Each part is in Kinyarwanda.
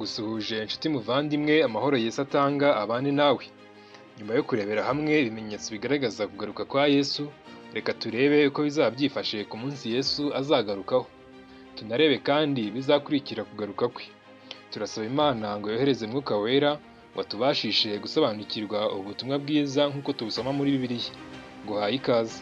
Ndagusuhuje inshuti muvandimwe, amahoro Yesu atanga abane nawe. Nyuma yo kurebera hamwe ibimenyetso bigaragaza kugaruka kwa Yesu, reka turebe uko bizaba byifashe ku munsi Yesu azagarukaho. Tunarebe kandi bizakurikira kugaruka kwe. Turasaba Imana ngo yohereze Mwuka Wera ngo atubashishe gusobanukirwa ubutumwa bwiza nk'uko tubusoma muri Bibiliya. Nguhaye ikaze.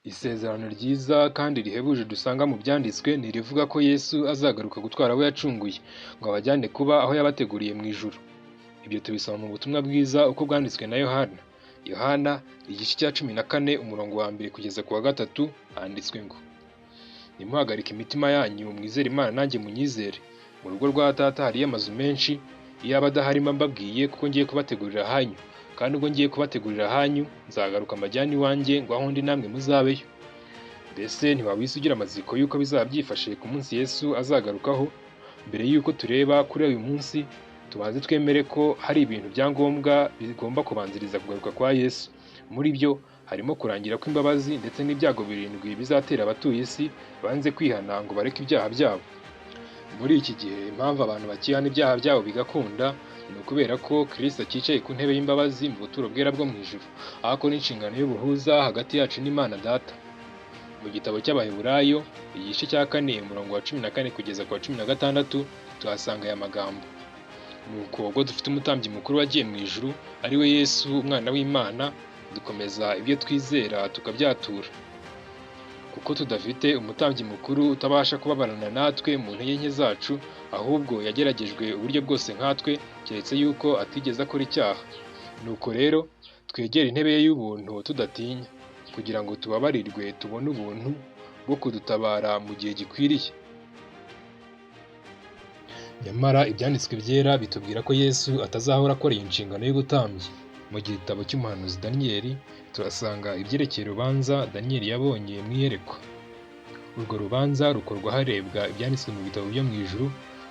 Isezerano ryiza kandi rihebuje dusanga mu byanditswe ni irivuga ko Yesu azagaruka gutwara abo yacunguye ngo abajyane kuba aho yabateguriye mu ijuru. Ibyo tubisoma mu butumwa bwiza uko bwanditswe na Yohana. Yohana igice cya 14 umurongo wa 2 kugeza ku wa 3 handitswe ngo: Nimuhagarike imitima yanyu, mwizere Imana nanjye munyizere. Mu rugo rwa Data hariyo amazu menshi, iyaba adaharimo mbabwiye, kuko ngiye kubategurira hanyu. Kandi ubwo ngiye kubategurira hanyu, nzagaruka mbajyane iwanjye ngo aho ndi namwe muzabeyo. Mbese ntiwabise ugira amatsiko y'uko bizaba byifashe ku munsi Yesu azagarukaho? Mbere y'uko tureba kuri uyu munsi, tubanze twemere ko hari ibintu bya ngombwa bigomba kubanziriza kugaruka kwa Yesu. Muri byo harimo kurangira kw'imbabazi ndetse n'ibyago 7 bizatera abatuye isi banze kwihana ngo bareke ibyaha byabo. Muri iki gihe impamvu abantu bakihana ibyaha byabo bigakunda ni ukubera ko Kristo akicaye ku ntebe y'imbabazi mu buturo bwera bwo mu ijuru, aho akora inshingano y'ubuhuza hagati yacu n'Imana Data. Mu gitabo cy'Abaheburayo igice cya 4 umurongo wa 14 kugeza ku wa 16 tuhasanga aya magambo: Nuko ubwo dufite umutambyi mukuru wagiye mu ijuru, ari we Yesu umwana w'Imana, dukomeza ibyo twizera tukabyatura. Kuko tudafite umutambyi mukuru utabasha kubabarana natwe mu ntege nke zacu, ahubwo yageragejwe uburyo bwose nkatwe, keretse yuko atigeze akora icyaha. Nuko rero twegera intebe ye y'ubuntu tudatinya, kugira ngo tubabarirwe tubone ubuntu bwo kudutabara mu gihe gikwiriye. Nyamara ibyanditswe byera bitubwira ko Yesu atazahora akora iyi nshingano y'ubutambyi. Mu gitabo cy'umuhanuzi Daniyeli turasanga ibyerekeye urubanza Daniyeli yabonye mu iyerekwa. Urwo rubanza rukorwa harebwa ibyanditswe mu bitabo byo mu ijuru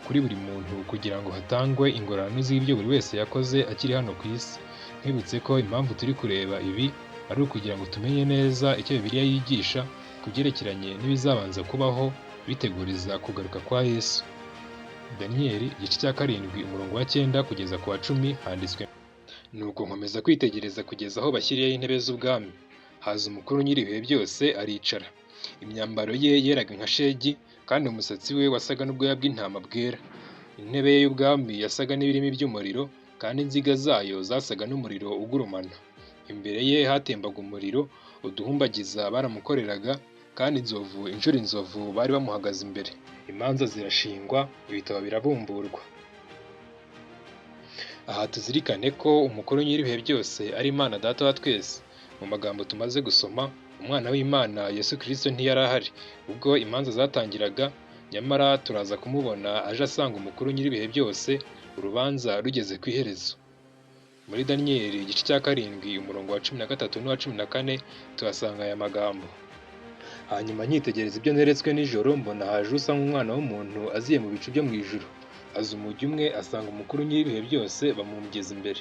kuri buri muntu, kugira ngo hatangwe ingororano z'ibyo buri wese yakoze akiri hano ku isi. Nkibutse ko impamvu turi kureba ibi ari ukugira ngo tumenye neza icyo Bibiliya yigisha ku byerekeranye n'ibizabanza kubaho biteguriza kugaruka kwa Yesu. Daniyeli igice cya 7 umurongo wa 9 kugeza ku wa 10 handitswe: Nuko nkomeza kwitegereza kugeza aho bashyiriyeho intebe z'ubwami. Haza umukuru nyir'ibihe byose aricara. Imyambaro ye yeraga nka shegi, kandi umusatsi we wasaga n'ubwoya bw'intama bwera. Intebe ye y'ubwami yasaga n'ibirimi by'umuriro, kandi inziga zayo zasaga n'umuriro ugurumana. Imbere ye hatembaga umuriro, uduhumbagiza baramukoreraga, kandi inshuro inzovu bari bamuhagaze imbere. Imanza zirashingwa, ibitabo birabumburwa. Aha tuzirikane ko umukuru nyir'ibihe byose ari Imana Data wa twese. Mu magambo tumaze gusoma, umwana w'Imana Yesu Kristo ntiyari ahari ubwo imanza zatangiraga, nyamara turaza kumubona aje asanga umukuru nyir'ibihe byose, urubanza rugeze ku iherezo. Muri Daniyeli igice cya 7 umurongo wa 13 n'uwa 14 tuhasanga aya magambo: Hanyuma nyitegereza ibyo neretswe nijoro, mbona haje usa nk'umwana w'umuntu aziye mu bicu byo mu ijuru. Aza umujyi umwe, asanga umukuru nyir'ibihe byose bamumugeza imbere.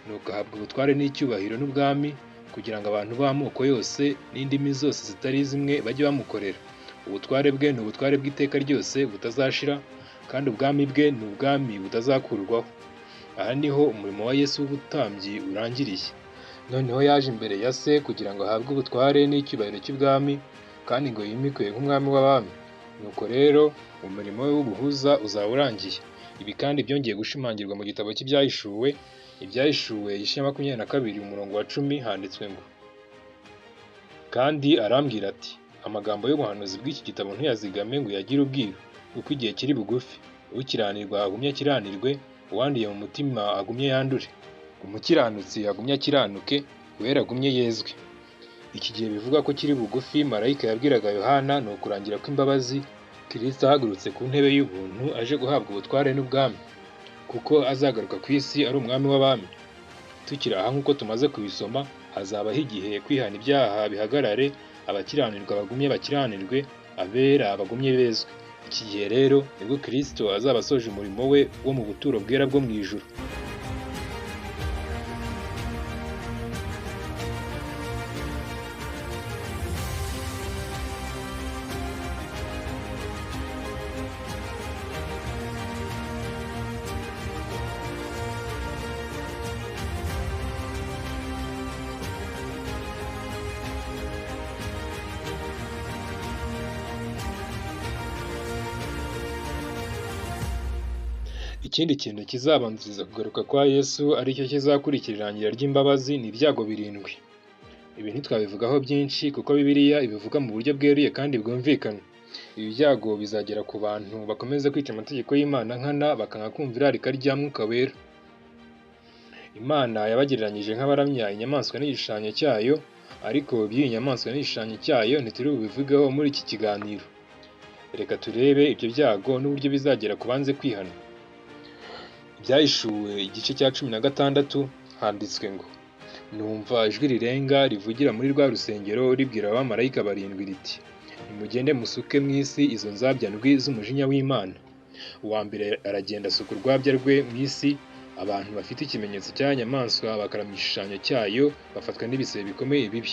Nuko ahabwa ubutware n'icyubahiro n'ubwami, kugira ngo abantu b'amoko yose n'indimi zose zitari zimwe bajye bamukorera. Ubutware bwe ni ubutware bw'iteka ryose butazashira, kandi ubwami bwe ni ubwami butazakurwaho. Aha niho umurimo wa Yesu w'ubutambyi urangiriye. Noneho yaje imbere ya se kugira ngo ahabwe ubutware n'icyubahiro cy'ubwami, kandi ngo yimikwe nk'umwami w'abami. Nuko rero umurimo we w'ubuhuza uzaba urangiye. Ibi kandi byongeye gushimangirwa mu gitabo cy'Ibyahishuwe. Ibyahishuwe igice cya 22 umurongo wa 10 handitswe ngo: Kandi arambwira ati, amagambo y'ubuhanuzi bw'iki gitabo ntuyazigame ngo uyagire ubwiru, kuko igihe kiri bugufi. Ukiranirwa agumye akiranirwe, uwanduye mu mutima agumye yandure. Umukiranutsi agumye akiranuke, uwera agumye yezwe. Iki gihe bivuga ko kiri bugufi, marayika yabwiraga Yohana ni ukurangira kw'imbabazi. Kristo ahagurutse ku ntebe y'ubuntu aje guhabwa ubutware n'ubwami. kuko azagaruka ku isi ari umwami w'abami. Tukiri aha nk'uko tumaze kubisoma, hazabaho igihe kwihana ibyaha bihagarare, abakiranirwa bagumye bakiranirwe, abera bagumye bezwe. Iki gihe rero nibwo Kristo azaba asoje umurimo we wo mu buturo bwera bwo mu ijuru. Ikindi kintu kizabanziriza kugaruka kwa Yesu aricyo kizakurikira irangira ry'imbabazi ni ibyago birindwi. Ibi ntitwabivugaho byinshi kuko Bibiliya ibivuga mu buryo bweruye kandi bwumvikana. Ibi byago bizagera ku bantu bakomeza kwica amategeko y'Imana nkana, bakanga kumva irarika rya Mwuka Wera. Imana yabagereranyije nk'abaramya inyamaswa n'igishushanyo cyayo, ariko by'iyi nyamaswa n'igishushanyo cyayo ntituri bubivugeho muri iki kiganiro. Reka turebe ibyo byago n'uburyo bizagera ku banze kwihana. Ibyahishuwe igice cya 16 handitswe ngo, numva ijwi rirenga rivugira muri rwa rusengero ribwira abamarayika barindwi riti, nimugende musuke mu isi izo nzabya ndwi z'umujinya w'Imana. Uwa mbere aragenda asuka urwabya rwe mu isi, abantu bafite ikimenyetso cya nyamaswa bakaramya igishushanyo cyayo bafatwa n'ibisebe bikomeye bibi.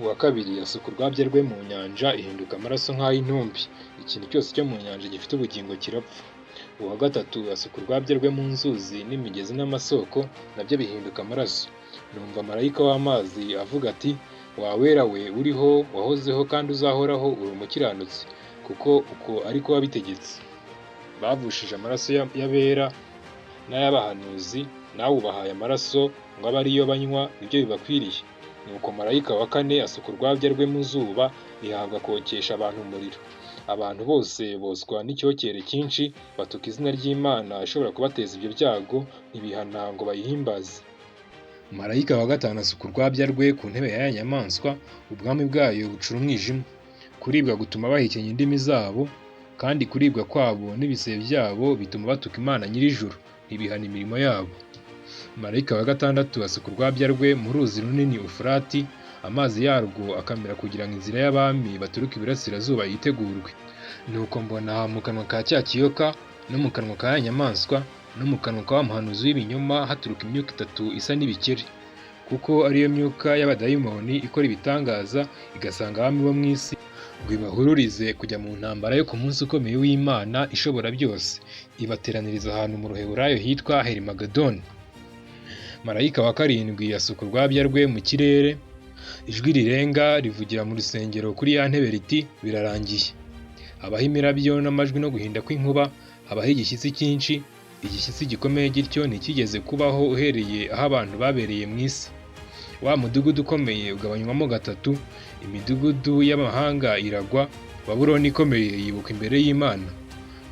Uwa kabiri asuka urwabya rwe mu nyanja, ihinduka amaraso nk'ay'intumbi. Ikintu cyose cyo mu nyanja gifite ubugingo kirapfa. Uwa gatatu asuka urwabya rwe mu nzuzi n'imigezi n'amasoko, nabyo bihinduka amaraso. Numva marayika w'amazi avuga ati, wawera we uriho, wahozeho kandi uzahoraho, uri umukiranutsi, kuko uko ariko wabitegetse. Bavushije amaraso y'abera n'ay'abahanuzi, nawe ubahaye amaraso ngo abe ariyo banywa, ibyo bibakwiriye. Nuko marayika wa kane asuka urwabya rwe mu zuba, rihabwa kokesha abantu umuriro. Abantu bose boswa n'icyokere cyinshi, batuka izina ry'Imana ishobora kubateza ibyo byago, ntibihana ngo bayihimbaze. Marayika wa gatanu asuka urwabya rwe ku ntebe ya nyamaswa, ubwami bwayo bucura umwijima. Kuribwa gutuma bahekenya indimi zabo, kandi kuribwa kwabo n'ibisebe byabo bituma batuka Imana nyir'ijuru, ntibihana imirimo yabo. Marayika wa gatandatu asuka urwabya rwe mu ruzi runini Ufurati, amazi yarwo akamera kugira ngo inzira y'abami baturuka iburasirazuba yitegurwe. Nuko mbona mu kanwa ka cya kiyoka no mu kanwa ka ya nyamaswa no mu kanwa ka wa muhanuzi w'ibinyoma haturuka imyuka itatu isa n'ibikeri, kuko ariyo myuka y'abadayimoni ikora ibitangaza igasanga abami bo mu isi, ngo ibahururize kujya mu ntambara yo ku munsi ukomeye w'Imana ishobora byose, ibateraniriza ahantu mu Ruheburayo hitwa Herimagedoni. Marayika wa karindwi asuka urwabya rwe mu kirere, ijwi rirenga rivugira mu rusengero kuri ya ntebe riti, birarangiye. Habaho imirabyo n'amajwi no guhinda kw'inkuba, habaho igishyitsi cyinshi. Igishyitsi gikomeye gityo ntikigeze kubaho uhereye aho abantu babereye mu isi. Wa mudugudu ukomeye ugabanywamo gatatu, imidugudu y'amahanga iragwa, Babuloni ikomeye yibuka imbere y'Imana,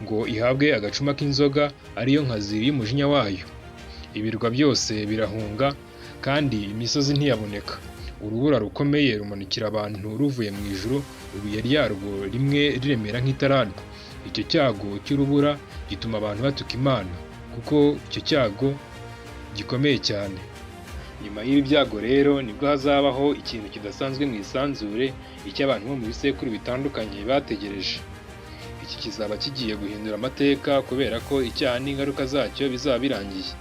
ngo ihabwe agacuma k'inzoga ariyo nkazi y'umujinya wayo. Ibirwa byose birahunga, kandi imisozi ntiyaboneka. Urubura rukomeye rumanukira abantu ruvuye mu ijuru, ibuye ryarwo rimwe riremera nk'italanto. Icyo cyago cy'urubura gituma abantu batuka Imana, kuko icyo cyago gikomeye cyane. Nyuma y'ibi byago rero nibwo hazabaho ikintu kidasanzwe mu isanzure, icyo abantu bo mu bisekuru bitandukanye bategereje. Iki kizaba kigiye guhindura amateka, kubera ko icyaha n'ingaruka zacyo bizaba birangiye.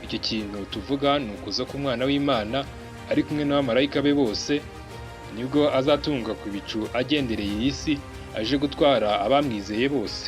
Icyo kintu tuvuga ni ukuza k'Umwana w'Imana ari kumwe n'abamarayika be bose, nibwo azatunga ku bicu agendereye iyi si, aje gutwara abamwizeye bose.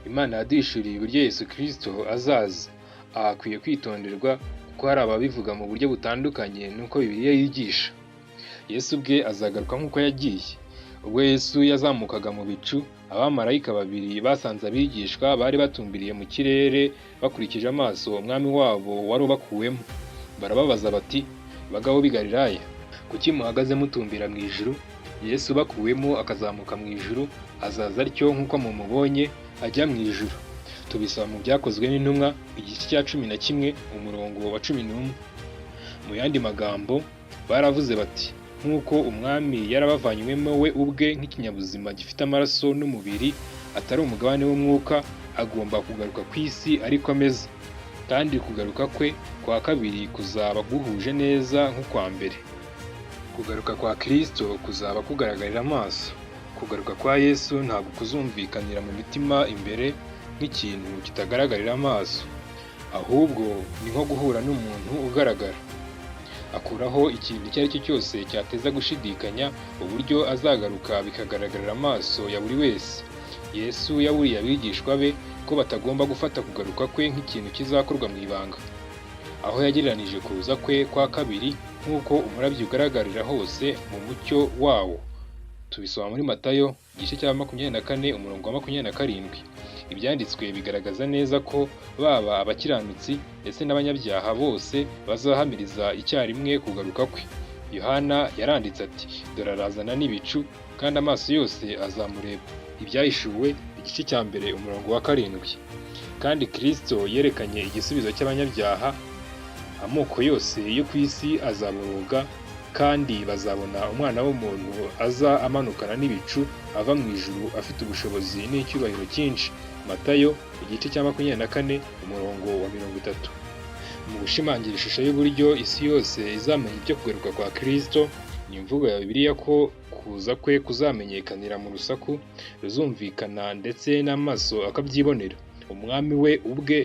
Imana yaduhishuriye uburyo Yesu Kristo azaza. Aha akwiye kwitonderwa kuko hari ababivuga mu buryo butandukanye n'uko Bibiliya yigisha. Yesu ubwe azagaruka nk'uko yagiye. Ubwo Yesu yazamukaga mu bicu, abamarayika babiri basanze abigishwa bari batumbiriye mu kirere bakurikije amaso umwami wabo wari ubakuwemo. Barababaza bati, bagabo b'i Galilaya, kuki muhagaze mutumbira mu ijuru? Yesu bakuwemo akazamuka mu ijuru, azaza atyo nk'uko mumubonye ajya mu ijuru. Tubisaba mu Byakozwe n'Intumwa, igice cya 11 umurongo wa 11. Mu yandi magambo baravuze bati, nk'uko umwami yarabavanywemo we ubwe nk'ikinyabuzima gifite amaraso n'umubiri, atari umugabane w'umwuka, agomba kugaruka ku isi ariko ameze. Kandi kugaruka kwe kwa kabiri kuzaba guhuje neza nk'ukwa mbere. Kugaruka kwa Kristo kuzaba kugaragarira amaso. Kugaruka kwa Yesu ntabwo kuzumvikanira mu mitima imbere nk'ikintu kitagaragarira amaso, ahubwo ni nko guhura n'umuntu ugaragara. Akuraho ikintu icyo ari cyo cyose cyateza gushidikanya uburyo azagaruka bikagaragarira amaso ya buri wese. Yesu yaburiye abigishwa be ko batagomba gufata kugaruka kwe nk'ikintu kizakorwa mu ibanga, aho yagereranije kuza kwe kwa kabiri nk'uko umurabyo ugaragarira hose mu mucyo wawo. Tubisoma muri Matayo igice cya 24 umurongo wa 27. Ibyanditswe bigaragaza neza ko baba abakiranutsi ndetse n'abanyabyaha bose bazahamiriza icyarimwe kugaruka kwe. Yohana yaranditse ati, dore arazana n'ibicu, kandi amaso yose azamureba. Ibyahishuwe igice cya 1 umurongo wa 7. Kandi Kristo yerekanye igisubizo cy'abanyabyaha. Amoko yose yo ku isi azaboroga, kandi bazabona Umwana w'umuntu aza amanukana n'ibicu ava mu ijuru afite ubushobozi n'icyubahiro cyinshi. Matayo igice cya 24 umurongo wa 30. Mu gushimangira ishusho y'uburyo isi yose izamenya ibyo kugaruka kwa Kristo, ni imvugo ya Bibiliya ko kuza kwe kuzamenyekanira mu rusaku ruzumvikana ndetse n'amaso akabyibonera. Umwami we ubwe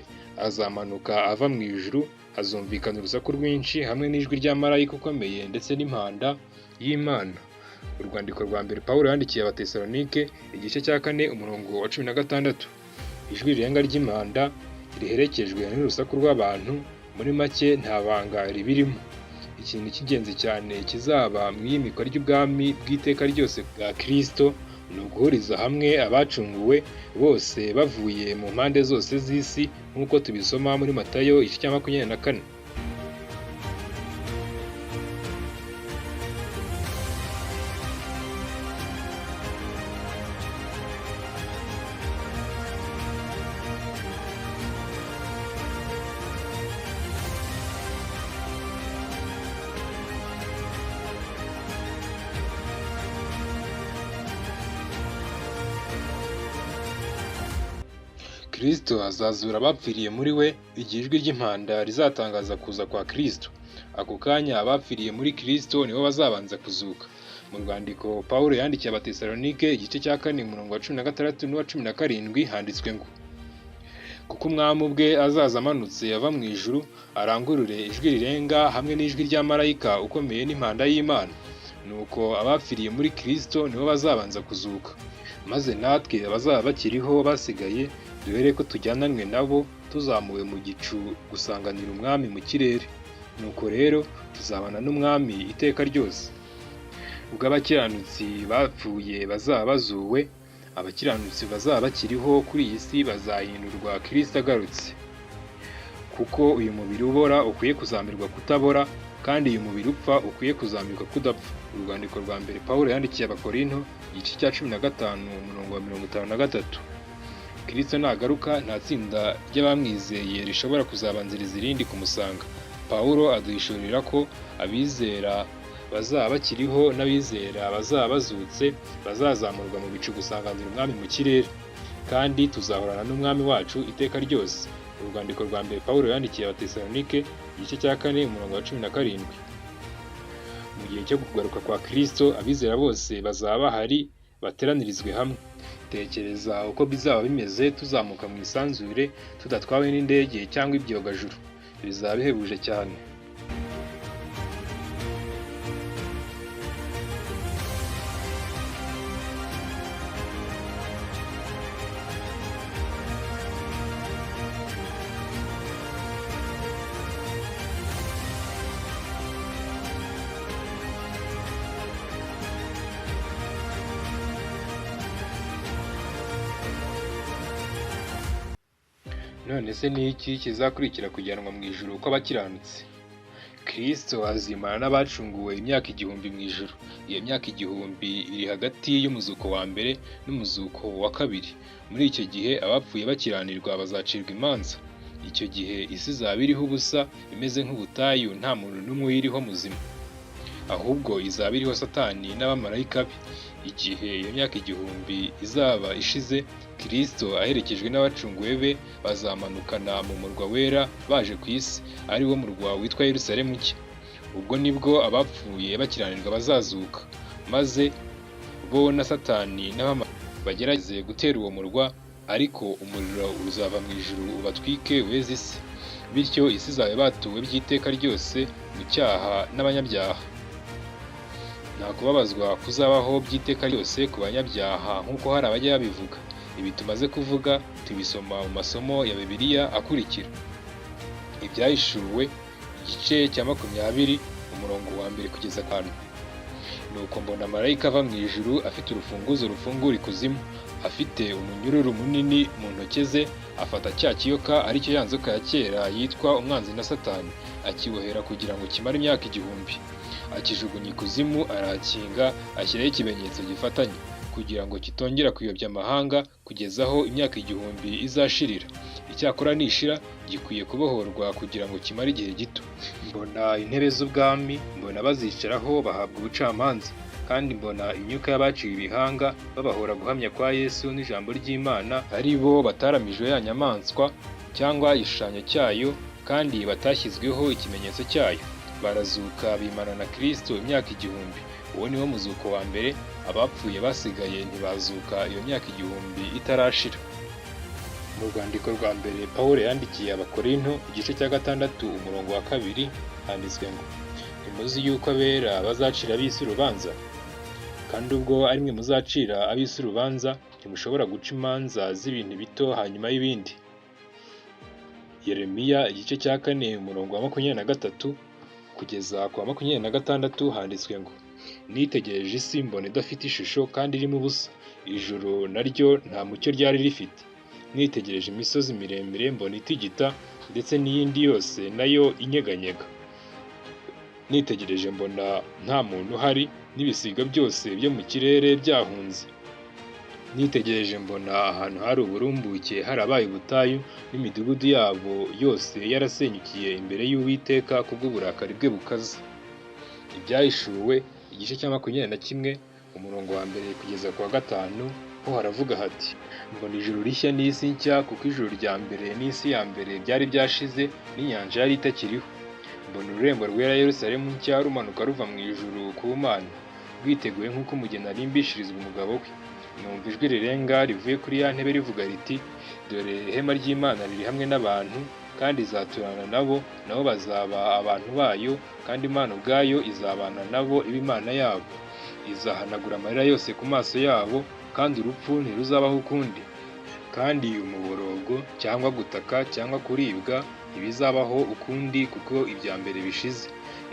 azamanuka ava mu ijuru, hazumvikana urusaku rwinshi hamwe n'ijwi rya marayika ukomeye ndetse n'impanda y'Imana. Urwandiko rwa mbere Pawulo yandikiye Abatesalonike igice cya 4 umurongo wa 16. Ijwi rirenga ry'impanda riherekejwe n'urusaku rw'abantu, muri make nta banga ribirimo. Ikintu cy'ingenzi cyane kizaba mu iyimikwa ry'ubwami bw'iteka ryose bwa Kristo ni uguhuriza hamwe abacunguwe bose bavuye mu mpande zose z'isi, nk'uko tubisoma muri Matayo igice cya 24. Kristo azazura abapfiriye muri we igihe ijwi ry'impanda rizatangaza kuza kwa Kristo. Ako kanya abapfiriye muri Kristo nibo bazabanza kuzuka. Mu rwandiko Pawulo yandikiye Abatesalonike igice cya 4 umurongo wa 16 n'uwa 17 handitswe ngo, kuko umwami ubwe azaza amanutse ava mu ijuru, arangurure ijwi rirenga hamwe n'ijwi rya marayika ukomeye n'impanda y'Imana. Nuko abapfiriye muri Kristo nibo bazabanza kuzuka, maze natwe abazaba bakiriho basigaye duhere ko tujyananwe nabo tuzamuwe mu gicu gusanganira umwami mu kirere. Nuko rero tuzabana n'umwami iteka ryose. Ubwo abakiranutsi bapfuye bazaba bazuwe, abakiranutsi bazaba bakiriho kuri iyi si bazahindurwa Kristo agarutse. Kuko uyu mubiri ubora ukwiye kuzamirwa kutabora, kandi uyu mubiri upfa ukwiye kuzamirwa kudapfa. Urwandiko rwa mbere Pawulo yandikiye Abakorinto igice cya 15 umurongo wa 53. Kristo nagaruka nta tsinda ry'abamwizeye rishobora kuzabanziriza irindi kumusanga. Pawulo aduhishurira ko abizera bazaba bakiriho n'abizera bazaba bazutse bazazamurwa mu bicu gusanganira umwami mu kirere, kandi tuzahorana n'umwami wacu iteka ryose. Urwandiko rwa mbere Pawulo yandikiye Abatesalonike igice cya 4 umurongo wa 17. Mu gihe cyo kugaruka kwa Kristo, abizera bose bazaba bahari bateranirizwe hamwe. Tekereza uko bizaba bimeze tuzamuka mu isanzure tudatwawe n'indege cyangwa ibyogajuru. Bizaba bihebuje cyane. None se ni iki kizakurikira kujyanwa mu ijuru kw'abakiranutsi? Kristo azimana n'abacunguwe imyaka igihumbi mu ijuru. Iyo myaka igihumbi iri hagati y'umuzuko wa mbere n'umuzuko wa kabiri. Muri icyo gihe abapfuye bakiranirwa bazacirwa imanza. Icyo gihe isi izaba iriho ubusa, imeze nk'ubutayu, nta muntu n'umwe uyiriho muzima. Ahubwo izaba iriho Satani n'abamarayika be. Igihe iyo myaka igihumbi izaba ishize, Kristo aherekejwe n'abacunguwe be bazamanukana mu murwa wera baje ku isi, ari wo murwa witwa Yerusalemu nshya. Ubwo nibwo abapfuye bakiranirwa bazazuka, maze bo na Satani n'abamarayika bagerageze gutera uwo murwa, ariko umuriro uzava mu ijuru ubatwike weze isi. Bityo isi izaba batuwe by'iteka ryose mu cyaha n'abanyabyaha. Nta kubabazwa kuzabaho by'iteka ryose ku banyabyaha nk'uko hari abajya babivuga. Ibi tumaze kuvuga tubisoma mu masomo ya Bibiliya akurikira. Ibyahishuwe igice cya 20 umurongo wa 1 kugeza 5. Nuko mbona marayika ava mu ijuru afite urufunguzo rufungura ikuzimu, afite umunyururu munini mu ntoki ze, afata cya kiyoka aricyo ya nzoka ya kera yitwa umwanzi na Satani, akibohera kugira ngo kimare imyaka igihumbi. Akijugunya ikuzimu, arahakinga, ashyiraho ikimenyetso gifatanye, kugira ngo kitongera kuyobya amahanga kugeza aho imyaka igihumbi izashirira. Icyakora nishira gikwiye kubohorwa kugira ngo kimare igihe gito. Mbona intebe z'ubwami, mbona bazicaraho bahabwa ubucamanza, kandi mbona imyuka y'abaciwe ibihanga babahora guhamya kwa Yesu n'ijambo ry'Imana, ari bo bataramijwe ya nyamaswa cyangwa igishushanyo cyayo, kandi batashyizweho ikimenyetso cyayo. Barazuka bimana na Kristo imyaka igihumbi. Uwo niwo muzuko wa mbere. Abapfuye basigaye ntibazuka iyo myaka igihumbi itarashira. Mu rwandiko rwa mbere Pawulo yandikiye Abakorinto igice cya 6 umurongo wa 2 handitswe ngo: ntimuzi yuko abera bazacira ab'isi urubanza? Kandi ubwo ari mwe muzacira ab'isi urubanza, ntimushobora guca imanza z'ibintu bito hanyuma y'ibindi. Yeremiya igice cya 4 umurongo wa 23 kugeza ku wa 26 handitswe ngo: nitegereje isi mbona idafite ishusho kandi irimo ubusa, ijuru naryo nta mucyo ryari rifite. Nitegereje imisozi miremire mbona itigita, ndetse n'iyindi yose nayo inyeganyega. Nitegereje mbona nta muntu uhari, n'ibisiga byose byo mu kirere byahunze. Nitegereje mbona ahantu hari uburumbuke harabaye ubutayu, n'imidugudu yabo yose yarasenyukiye imbere y'Uwiteka kubw'uburakari bwe bukaze. Ibyahishuwe igice cya 21 umurongo wa 1 kugeza ku wa 5 ho haravuga hati: mbona ijuru rishya n'isi nshya, kuko ijuru rya mbere n'isi ya mbere byari byashize, n'inyanja yari itakiriho. Mbona ururembo rwera Yerusalemu nshya rumanuka ruva mu ijuru ku Mana, rwiteguye nk'uko umugeni arimbishirizwa umugabo we. Numva ijwi rirenga rivuye kuri ya ntebe rivuga riti: dore ihema ry'Imana riri hamwe n'abantu, kandi izaturana nabo, nabo bazaba abantu bayo, kandi Imana ubwayo izabana nabo ibe Imana yabo. Izahanagura amarira yose ku maso yabo, kandi urupfu ntiruzabaho ukundi. Kandi umuborogo cyangwa gutaka cyangwa kuribwa ntibizabaho ukundi, kuko ibya mbere bishize.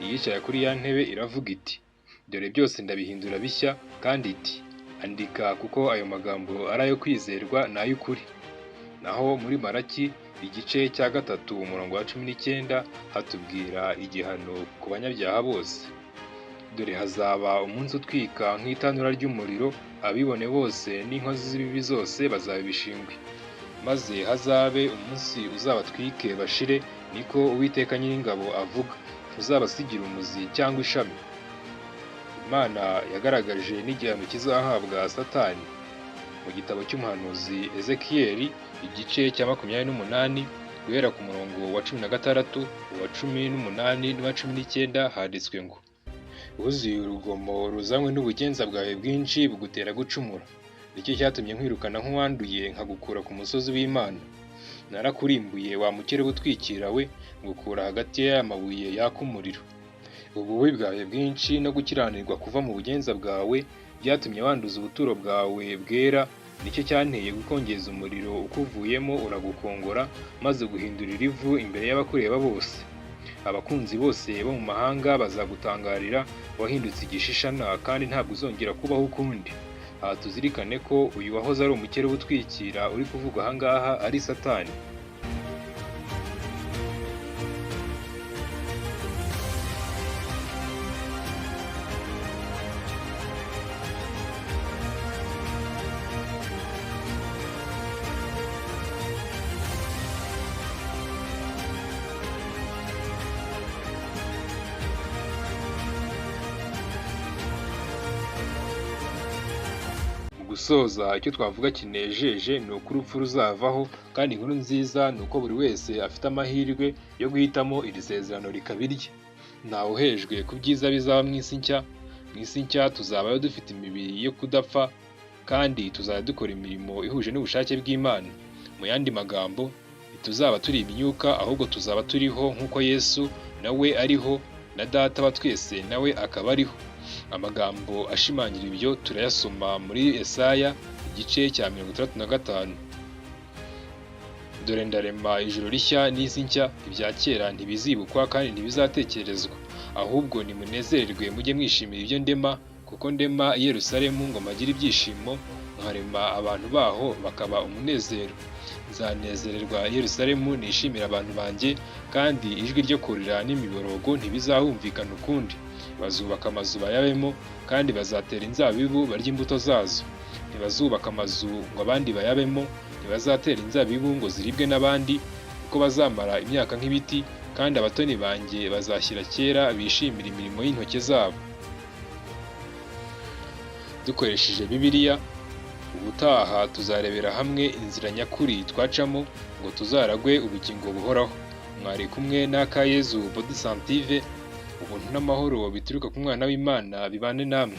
Iyicaye kuri ya ntebe iravuga iti: dore byose ndabihindura bishya, kandi iti: andika, kuko ayo magambo ari ayo kwizerwa n'ay'ukuri. Naho muri Maraki igice cya 3 umurongo wa 19 hatubwira igihano ku banyabyaha bose. Dore hazaba umunsi utwika nk'itanura ry'umuriro, abibone bose n'inkozi z'ibibi zose bazaba ibishingwe. Maze hazabe umunsi uzabatwike bashire, niko Uwiteka Nyiringabo avuga, uzabasigira umuzi cyangwa ishami. Imana yagaragaje n'igihano kizahabwa Satani mu gitabo cy'umuhanuzi Ezekiyeli igice cya 28 guhera ku murongo wa 16, uwa 18 n'uwa 19 handitswe ngo: wuzuye urugomo ruzanywe n'ubugenza bwawe bwinshi bugutera gucumura. Nicyo cyatumye nkwirukana nk'uwanduye, nkagukura ku musozi w'Imana. Narakurimbuye wa mukere utwikira we, ngukura hagati y'amabuye yaka umuriro. Ububi bwawe bwinshi no gukiranirwa kuva mu bugenza bwawe byatumye wanduza ubuturo bwawe bwera. Nicyo cyanteye gukongeza umuriro ukuvuyemo uragukongora, maze guhindurira ivu imbere y'abakureba bose. Abakunzi bose bo mu mahanga bazagutangarira, wahindutse igishishana kandi ntabwo uzongera kubaho ukundi. Aha tuzirikane ko uyu wahoze ari umukere w'utwikira uri kuvugwa aha ngaha ari Satani. gusoza icyo twavuga kinejeje ni uko urupfu ruzavaho, kandi inkuru nziza ni uko buri wese afite amahirwe yo guhitamo iri sezerano rikaba irye. Ntawe uhejwe ku byiza bizaba mu isi nshya. Mu isi nshya tuzabayo dufite imibiri yo kudapfa, kandi tuzajya dukora imirimo ihuje n'ubushake bw'Imana. Mu yandi magambo, ntituzaba turi imyuka, ahubwo tuzaba turiho nk'uko Yesu nawe ariho, na Data wa twese nawe akaba ariho. Amagambo ashimangira ibyo turayasoma muri Yesaya igice cya 65. Dore ndarema ijuru rishya n'isi nshya, ibya kera ntibizibukwa kandi ntibizatekerezwa. Ahubwo nimunezererwe mujye mwishimira ibyo ndema, kuko ndema i Yerusalemu ngo mpagire ibyishimo, nkarema abantu baho bakaba umunezero. Nzanezererwa i Yerusalemu nishimira abantu banjye, kandi ijwi ryo kurira n'imiborogo ntibizahumvikana ukundi. Bazubaka amazu bayabemo, kandi bazatera inzabibu barya imbuto zazo. Ntibazubaka amazu ngo abandi bayabemo, ntibazatera inzabibu ngo ziribwe n'abandi, kuko bazamara imyaka nk'ibiti, kandi abatoni banjye bazashyira kera bishimira imirimo y'intoki zabo. Dukoresheje Bibiliya, ubutaha tuzarebera hamwe inzira nyakuri twacamo ngo tuzaragwe ubugingo buhoraho. Mwari kumwe na Akayezu Bodisantive. Ubuntu n'amahoro bituruka ku Mwana w'Imana bibane namwe.